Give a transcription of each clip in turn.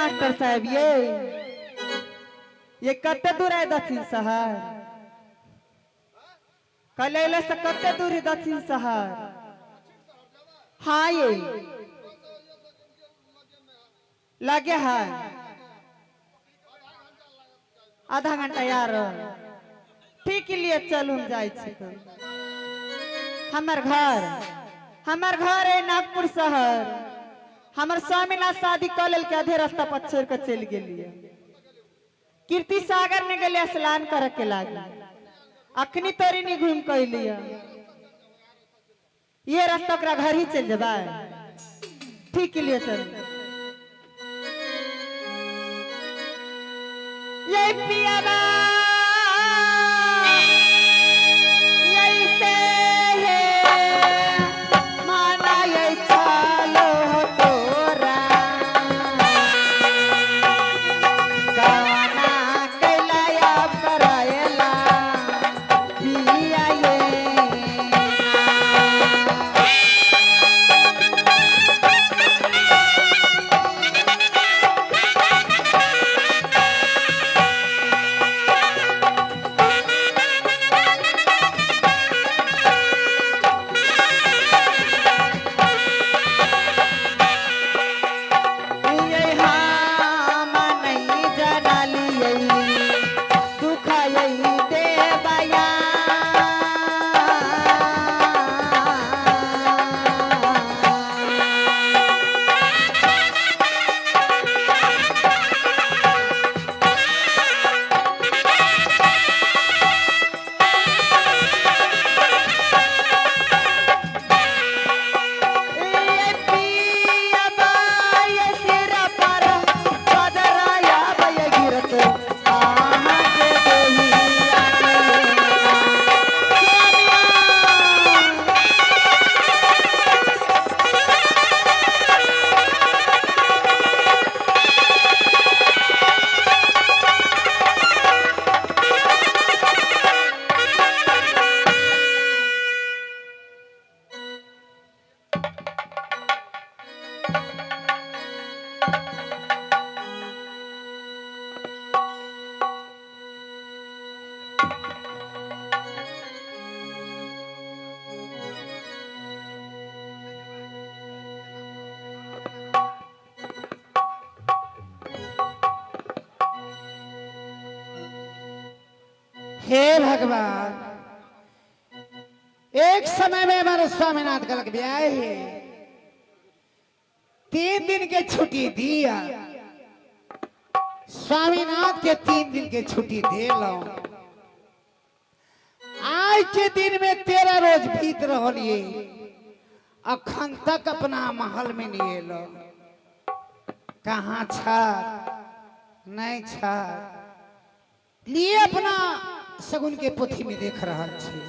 Master साहब ये कते दूर है दक्षिण शहर? कलेले से कते दूर है दक्षिण शहर? हाँ ये लगे है आधा घंटा यार ठीक लिए चलू जाए हमार घर है नागपुर शहर। हमार स्वामीनाथ शादी कर लेल के आधे रास्ता पर छोड़ के चल गेलिए। कीर्ति सागर ने गले स्नान करे के लागी अखनी तोरी नहीं घूम के लिया ये रास्ता ओकरा घर ही चल जबा ठीक लिए चल ये पियाबा हे भगवान, एक समय में हमारे स्वामीनाथ का लग ब्याह है 3 दिन के छुट्टी दिया। स्वामीनाथ के 3 दिन के छुट्टी दे लो। आज के दिन में 13 रोज बीत रही अखन तक अपना महल में नहीं लो। कहाँ छा नहीं छा लिए अपना सगुन के पोथी में देख रहा छी।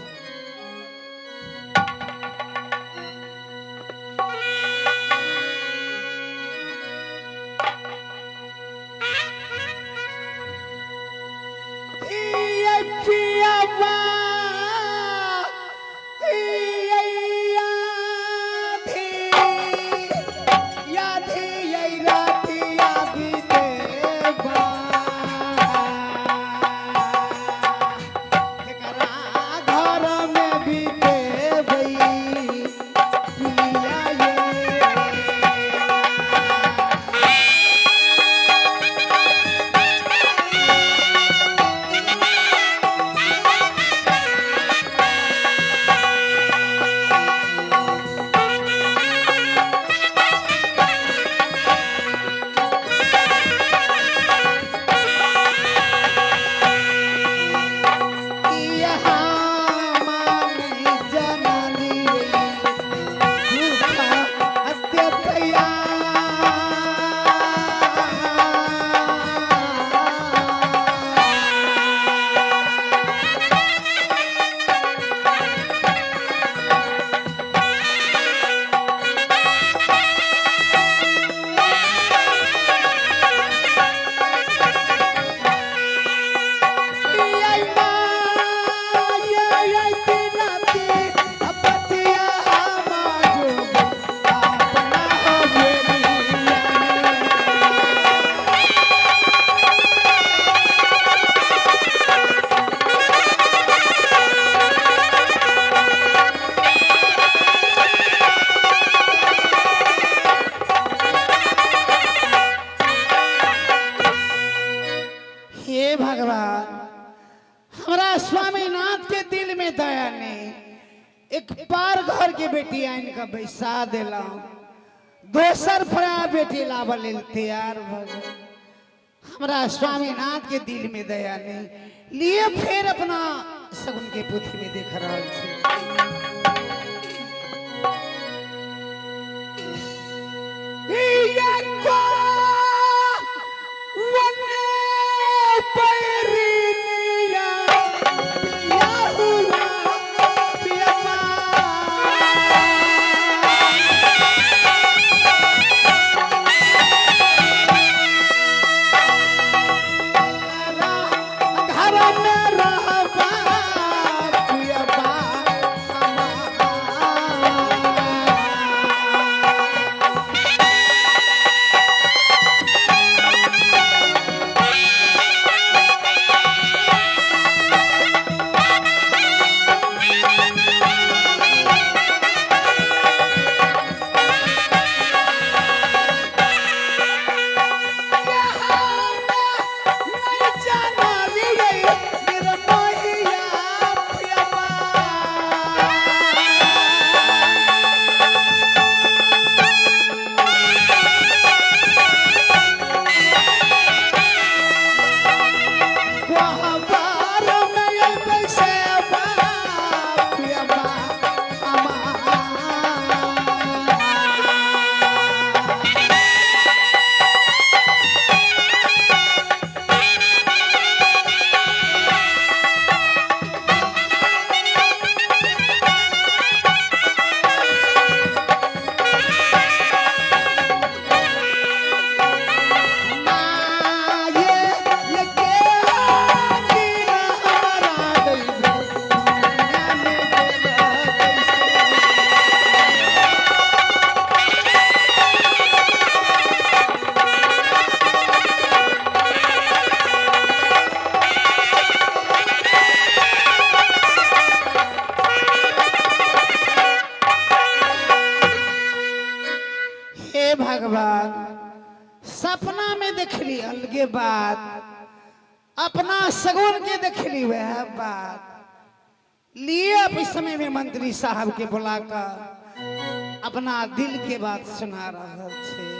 घर बेटी आइन का बैसा दिला दोसर फरा बेटी लावल लेल तैयार भ गए। हमरा स्वामीनाथ के दिल में दया नहीं लिए फिर अपना सगुन के पोथी में देख रहा छे। भगवान सपना में देखली अलगे बात अपना सगुन के देखली वह बात लिए अब इस समय में मंत्री साहब के बुलाकर अपना दिल के बात सुना रहा छे।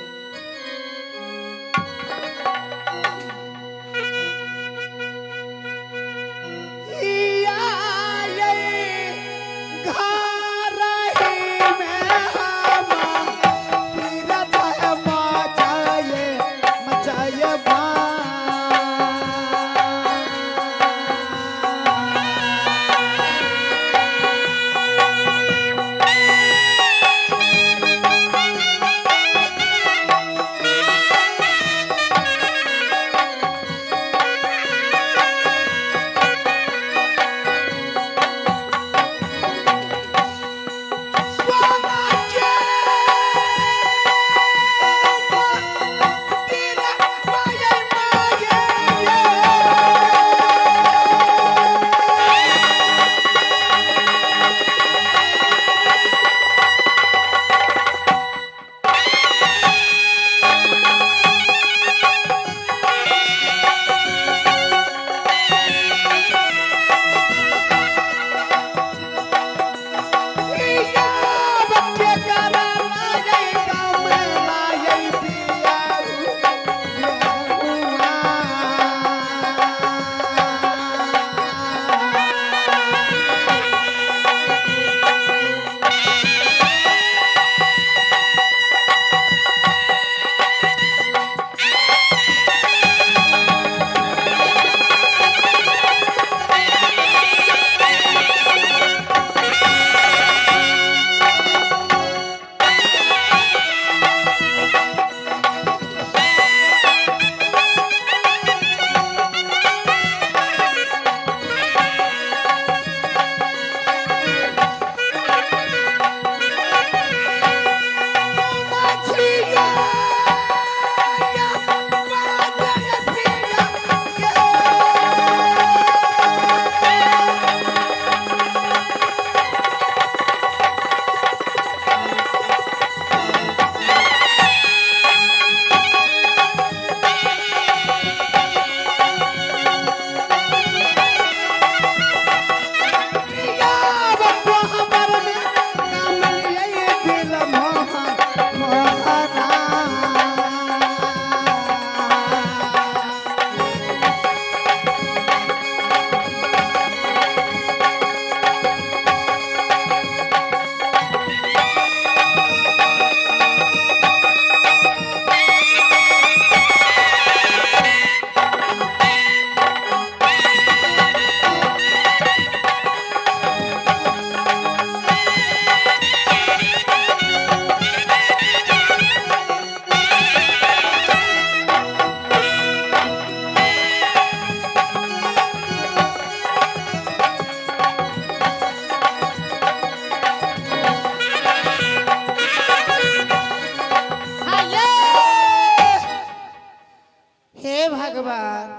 भगवान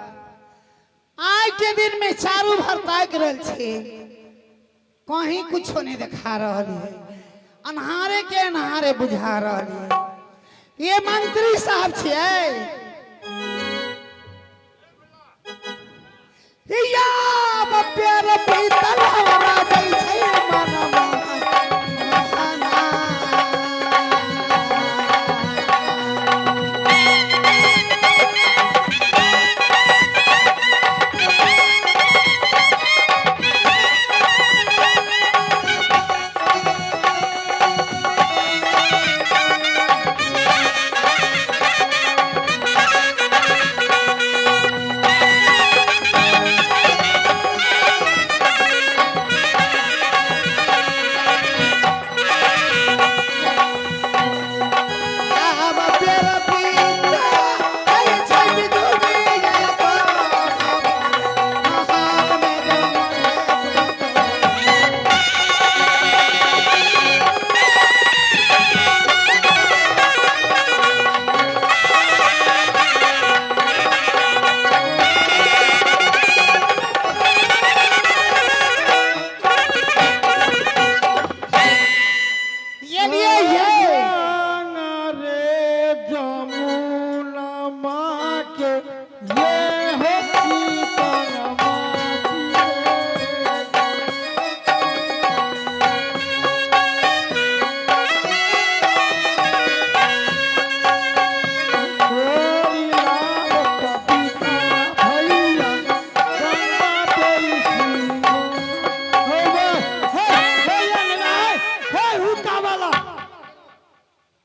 आज के दिन में चारू भर ताक रहल छे कहीं कुछो नहीं दिखा रहल है अन्हारे के अन्हारे बुझा रहल है ये मंत्री साहब छियै या बप्पेर पीतल हमरा दै छै मनवा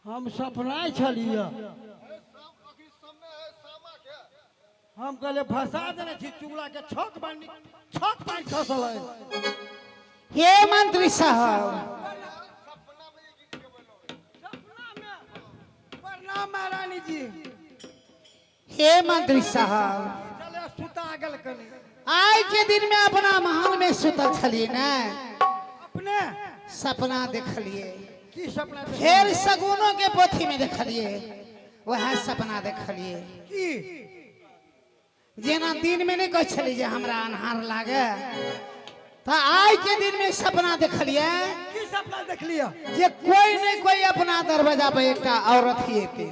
हम सपनाए छलिए हम कहले फंसा देने छी चुगला के छक पानी खसल है हे मंत्री साहब प्रणाम महारानी जी हे मंत्री साहब चले सुता गेल कनी आज के दिन में अपना महल में सुतल छलिए ना अपने सपना देखलिए की सपना फिर सगुनों के पोथी में देखलिए वह सपना देखलिए की जेना दिन में नहीं कह छली जे हमरा अन्हार लागे तो आज के दिन में सपना देखलिए की सपना देख लिया जे कोई नहीं कोई अपना दरवाजा पे एक औरत ही एते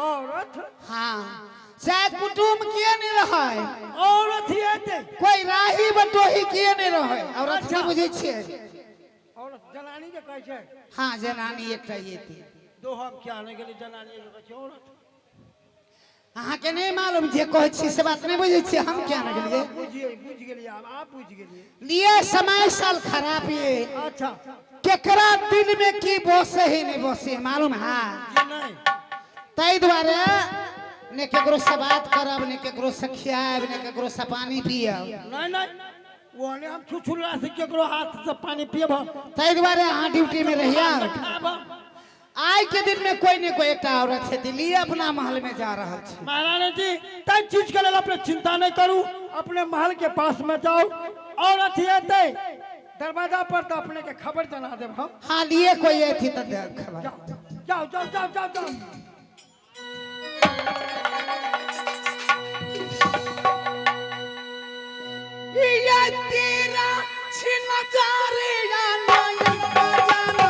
औरत हाँ चाहे कुटुम किए नहीं रहे औरत ही आते कोई राही बटोही किए नहीं रहे औरत अच्छा। नहीं बुझे छिए औरत जनानी के कहै छै हाँ जनानी एक एते दो हम क्या नहीं गेली जनानी के कहै छै औरत अहाँ के नहीं मालूम जे कहै छी से बात नहीं बुझे छिए हम क्या न गेलिए बुझ गेलिए आप बुझ गेलिए लिए समय साल खराब ये अच्छा केकरा दिल में की बसे ही नहीं बसे मालूम है ये नहीं तई द्वारे ने केकरो से बात करब ने केकरो से खियाब ने केकरो से पानी पियब नहीं वो ने हम छुछुला से केकरो हाथ से पानी पियब तई द्वारे अहाँ ड्यूटी में रहिया खाब आज के दिन में कोई न कोई एक औरत है दिल्ली अपना महल में जा रहा है महारानी जी तय चीज के लिए अपने चिंता नहीं करू अपने महल के पास में जाओ औरत ही आते दरवाजा पर तो अपने के खबर जना देब हम हाँ लिए कोई थी तो खबर जाओ जाओ जाओ जाओ जाओ ये तेरा छिन जारे या नयन जाना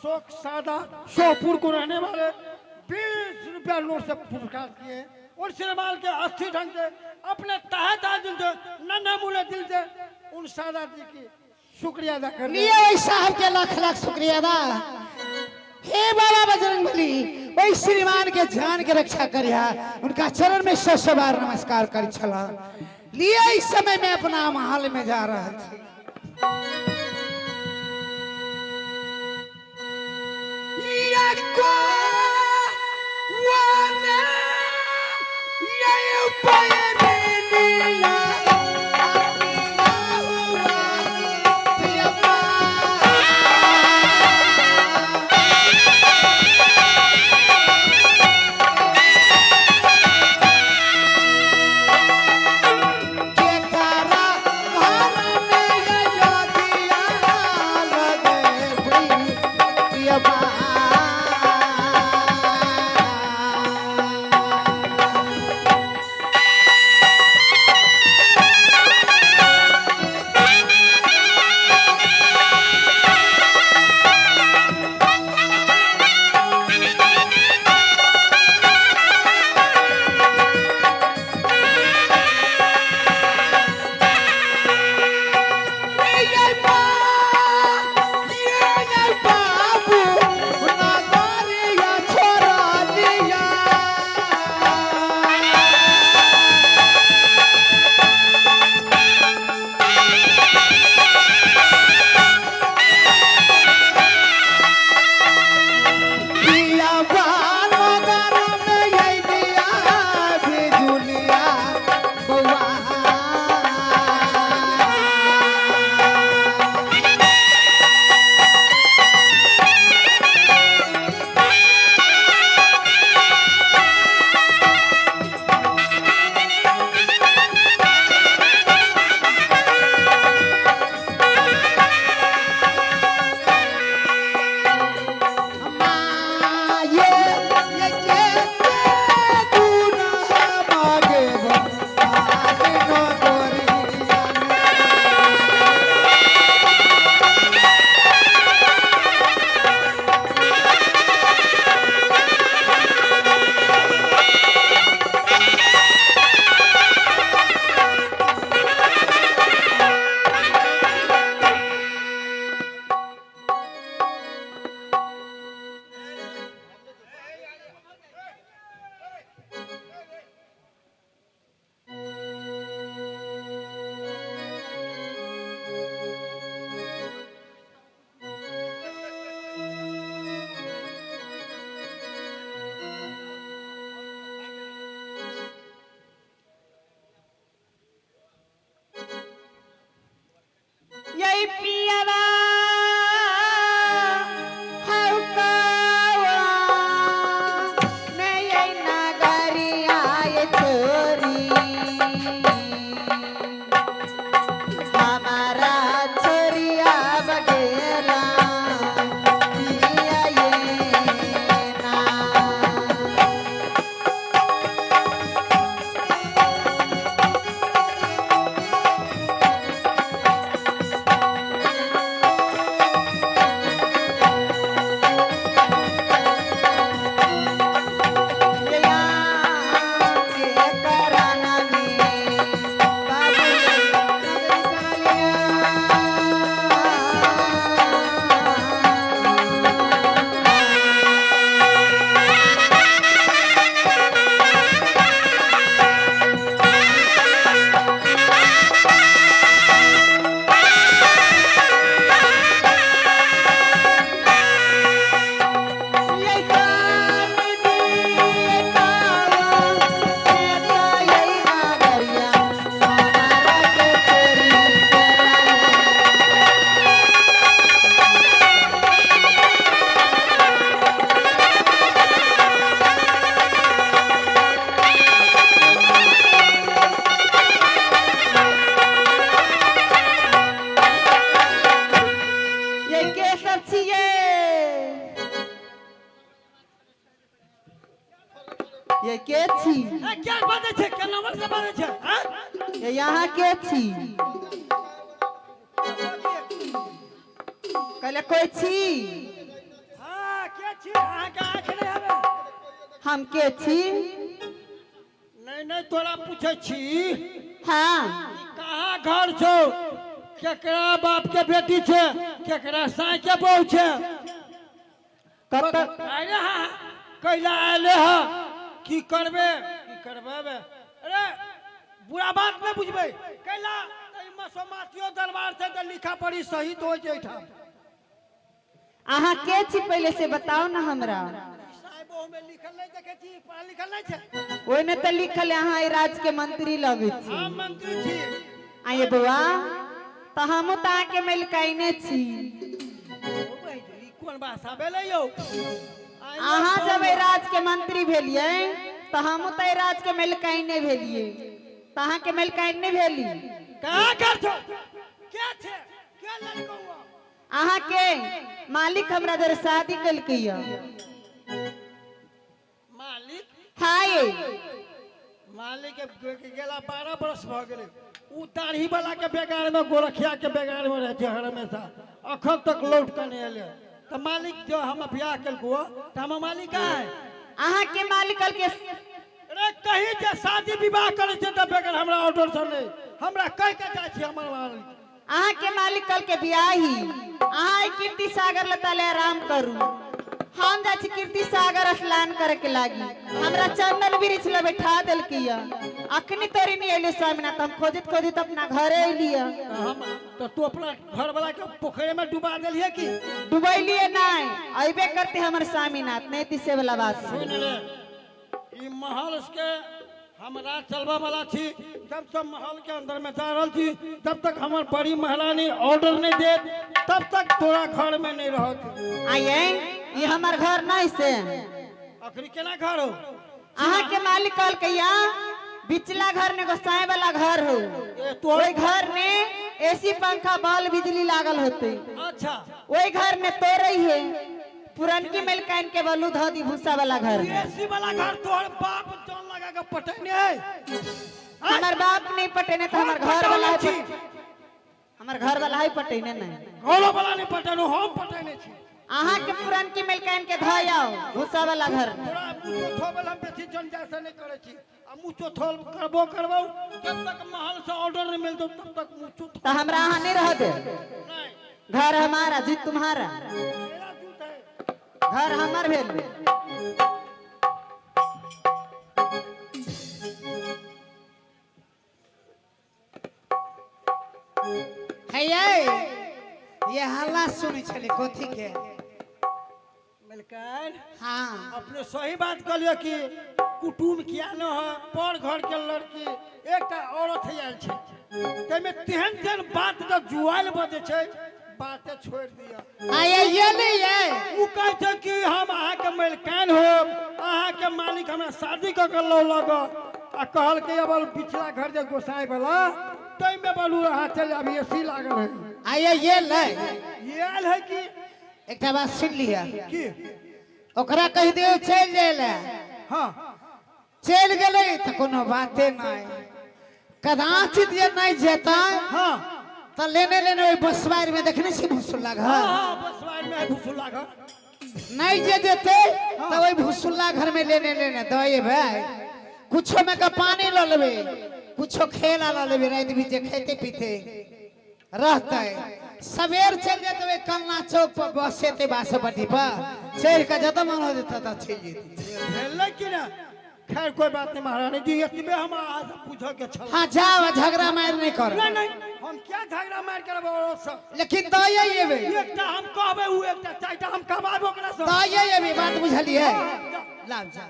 अशोक सादा शोपुर को रहने वाले 20 रुपया नोट से पुरस्कार किए उन श्रीमान के 80 ढंग से अपने तहे दिल से नन्हे मुन्ने दिल से उन सादा जी की शुक्रिया अदा कर लिए वही साहब के लाख लाख शुक्रिया अदा। हे बाबा बजरंगबली वही श्रीमान के जान के रक्षा करिया उनका चरण में 100 बार नमस्कार कर छला। लिए इस समय में अपना महल में जा रहा था। यही पियावा हौकावा ने यही नगरिया ये छोरी हमारा छोरिया बगेला पिया ये ना ये के छी क्या बात है क्या नंबर से बात है हां ये यहाँ के छी कहले कोई छी छी अहाँ के आँख नहीं हवे हम के छी? नहीं नहीं तोरा पूछे छी हाँ कहाँ घर छो केकरा बाप के बेटी छे केकरा साई के बहू छे कत अरे हाँ कैला आले ह की करबे बे अरे बुरा बात नहीं बुझबे कैला मसोमातियो दरबार से तो लिखा पढ़ी सही तो जे था अहाँ के छी पहले से बताओ ना हमरा। साहिबो में लिखल नहीं देखे छी पढ़ा लिखल नहीं छे ओइ ने त लिखल है अहाँ ई राज के मंत्री लगे छी। हां मंत्री छी आये बुआ त हमू त आके मिलकाइने छी। ओ भाई ई कोन भाषा भेलै यौ अहाँ जब ई राज के मंत्री भेलिए त हमू त ई राज के मिलकाइने भेलिए त अहाँ के मिलकाइने भेली। का कर छो क्या छे क्या लड़को हुआ अहाँ के मालिक हमरा जर शादी कल किया मालिक हाय मालिक के गेला 12 बरस भ गेले उ दाढ़ी वाला के बेगार में गोरखिया के बेगार में रहे हर हमेशा अखन तक लौट के नहीं आले तो मालिक जो हम ब्याह कल को त हम मालिक है अहाँ के मालिक कल के अरे कहीं जे शादी विवाह करे छे त बेगार हमरा ऑर्डर से नहीं हमरा कह के जाय छी हमर मालिक अहाँ के मालिक कल के बियाही अहाँ कीर्ति सागर लताले आराम करू हम जा छी कीर्ति सागर स्नान करे के लागी हमरा चंदन वृक्ष ले बैठा देल किया अखनी तोरी नहीं अइले स्वामीनाथ हम खोजत खोजत अपना घरे अइलिया हम तो तू अपना घर वाला के पोखरे में डुबा देलिए की डुबैलिए नहीं अइबे करते हमर स्वामीनाथ नहीं तिसे वाला बात सुन ले ई महल के हमरा चलवा वाला थी जब सब महल के अंदर में जा रहल थी तब तक हमार बड़ी महारानी ऑर्डर नहीं दे तब तक तोरा घर में नहीं रहत आइए ये हमार घर नहीं से आखिर केना घर हो अहाँ के मालिक कल के यहाँ बिचला घर ने गोसाई वाला घर हो ए तो ओई घर में एसी पंखा बॉल बिजली लागल होते अच्छा ओई घर में तो रही है पुरनकी मिलकाइन के बलू धोदी भूसा वाला घर में एसी वाला घर तोहर बाप जान लगा के पटैने है हमार बाप नहीं पटेने तो हमार घर वाला है हमार घर वाला है पटेने नहीं घर वाला नहीं पटैनो हम पटैने छी अहाँ के पुरनकी मिलकाइन के धोयाओ भूसा वाला घर में तोरा मुँह थोबल हम बेसी जन जैसा नहीं करे छी आ मुँह थोल करबो जब तक महल से ऑर्डर नहीं मिलतो तब तक मुँह तो हमरा यहाँ नहीं रह दे नहीं घर हमारा जीत तुम्हारा मेरा जूत है घर हमार भेल है ये हल्ला सुने चले कोथी के मिलकर हाँ अपने सही बात कहलियो कि कुटुम किया न है पर घर के लड़की एक औरत है आयल छे तेमे तेहन तेहन बात का जुआल बजे छे बातें छोड़ दिया आये ये नहीं है उ कहे छे कि हम अहाँ के मलकान हो अहाँ के मालिक हमरा शादी क के लो लग आ कहल के अब पिछला घर जे गोसाई वाला तई में बोलू अहाँ चल अभी एसी लागल है आये ये ले ये आयल है कि एक बात सुन लिया की ओकरा कह दियो चल जाए हां चल गेले तो कोनो बाते नहीं कदाचित ये नहीं जेता हां तो लेने लेने वही बसवार में देखने से भूसुल्ला घर हां बसवार में भूसुल्ला घर नहीं जे देते तो वही भूसुल्ला घर में लेने लेने दे भाई कुछो में का पानी लो लेबे कुछो खेला लो लेबे रात बीचे खेते पीते रहते सवेर चल जाते वे कन्ना चौक पर बसे ते बासपट्टी पर चढ़ का जब मन हो देता था चल जेती लेकिन खैर कोई बात नहीं महारानी जी इतने हम आज पूछो के छल हाँ जाओ झगड़ा मार नहीं कर नहीं नहीं हम क्या झगड़ा मार करब और सब लेकिन तो ये बे एकटा हम कहबे उ एकटा चारटा हम कहबाबो ओकरा सब तो ये भी बात बुझलिए लाभ जा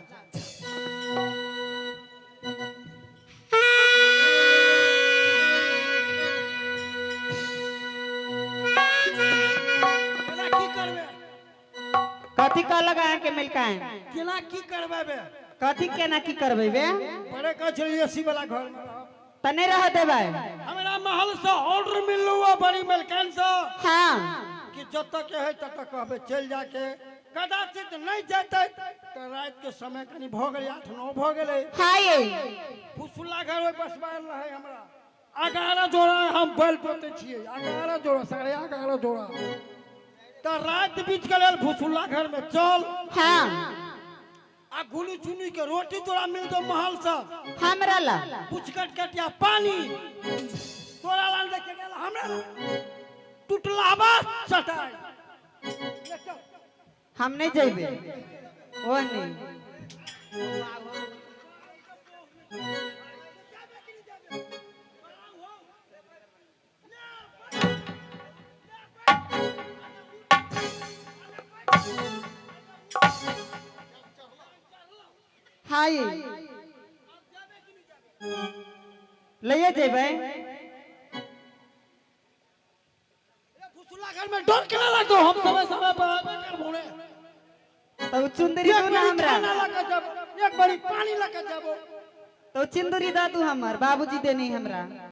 केना की करबे कथी का लगा के मिलकाइन केना की करबे बे कथी केना की करबे बे बड़े कह छली एसी वाला घर में रहब। तने रह देबे हमरा महल से ऑर्डर मिललो है बड़ी मलकान से हाँ कि जब तक है तब तक कहबे चल जाके कदाचित नहीं जाते तो रात के समय कनी भ गेलै 8-9 भ गेलै हाय फुसुल्ला घर में बसबार रहे हमरा 11 जोड़ा हम बैल पोते छिए 11 जोड़ा 11.5 जोड़ा तो रात बीच के लेल भूसुल्ला घर में चल हाँ आ गुली चुनी के रोटी तोरा मिल दो महल से हमरा ला पुचकट कटिया पानी तोरा लाल देखे गेल हमरा ला टूटलाबा चटाई ले चल। हम नहीं जेबे वो नहीं हाय ले जेबे भूसुल्ला घर में डर के लगा दो हम समय पर आबे कर भोरे तो चुंदरी दो ना हमरा एक बड़ी पानी लगा जाबो तो चिंदूरी दा तू हमर बाबूजी देनी हमरा